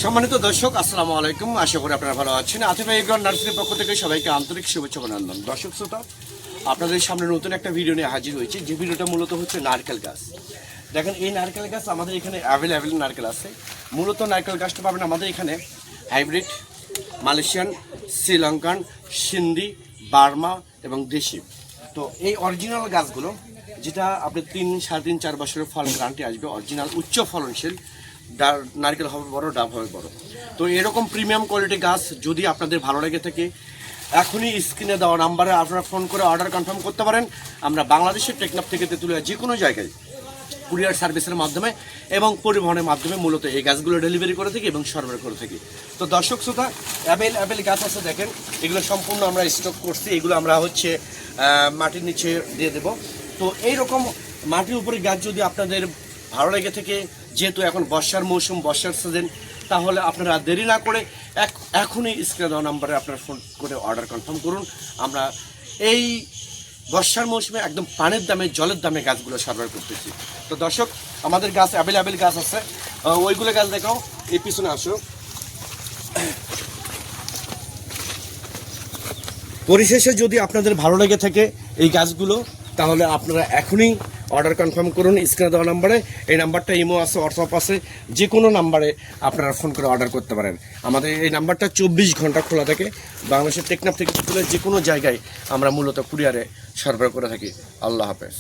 সম্মানিত দর্শক, আসসালামু আলাইকুম। আশা করি আপনারা ভালো আছেন। আতিফ এগ্রো নার্সারির পক্ষ থেকে সবাইকে আন্তরিক শুভেচ্ছা অভিনন্দন। দর্শক শ্রোতা, আপনাদের সামনে নতুন একটা ভিডিও নিয়ে হাজির হয়েছে। যে ভিডিওটা মূলত হচ্ছে নারকেল গাছ। দেখেন, এই নারকেল গাছ আমাদের এখানে অ্যাভেলেবেল নারকেল আছে। মূলত নারকেল গাছটা পাবেন আমাদের এখানে hybrid, Malaysian, Sri Lankan, Sindhi, Burma এবং দেশি। তো এই অরিজিনাল গাছগুলো, যেটা আপনি 3, 3.5, 4 বছরের ফল গ্যারান্টি আসবে, অরিজিনাল উচ্চ ফলনশীল, নারকেল হবে বড়, ডাব হবে বড়। তো এরকম প্রিমিয়াম কোয়ালিটি গাছ যদি আপনাদের ভালো লেগে থাকে, এখনই স্ক্রিনে দেওয়া নাম্বারে আপনারা ফোন করে অর্ডার কনফার্ম করতে পারেন। আমরা বাংলাদেশের টেকনাফ থেকে তেঁতুলিয়া যে কোনো জায়গায় কুরিয়ার সার্ভিসের মাধ্যমে এবং পরিবহনের মাধ্যমে মূলত এই গাছগুলো ডেলিভারি করে থাকি এবং সরবরাহ করে থাকি। তো দর্শক শ্রোতা, অ্যাভেল গাছ আছে, দেখেন এগুলো সম্পূর্ণ আমরা স্টক করছি। এগুলো আমরা মাটির নিচে দিয়ে দেব। তো এইরকম মাটির উপরে গাছ যদি আপনাদের ভালো লেগে থাকে, যেহেতু এখন বর্ষার মৌসুম, বর্ষার সিজন, তাহলে আপনারা দেরি না করে এখনই স্ক্রিনে দেওয়া নাম্বারে আপনারা ফোন করে অর্ডার কনফার্ম করুন। আমরা এই বর্ষার মৌসুমে একদম পানির দামে, জলের দামে গাছগুলো সরবরাহ করতেছি। তো দর্শক, আমাদের গাছ অ্যাভেলেবেল গাছ আছে। ওইগুলো গাছ দেখাও, এই পিছনে আসো। পরিশেষে যদি আপনাদের ভালো লেগে থাকে এই গাছগুলো, তাহলে আপনারা এখনই অর্ডার কনফার্ম করুন স্ক্রিনে দেওয়া নাম্বারে। এই নাম্বারটা ইমো আছে, হোয়াটসঅ্যাপ আছে, যে কোনো নাম্বারে আপনারা ফোন করে অর্ডার করতে পারেন। আমাদের এই নাম্বারটা 24 ঘন্টা খোলা থাকে। বাংলাদেশের টেকনাফ থেকে যে কোনো জায়গায় আমরা মূলত কুরিয়ারে সরবরাহ করে থাকি। আল্লাহ হাফেজ।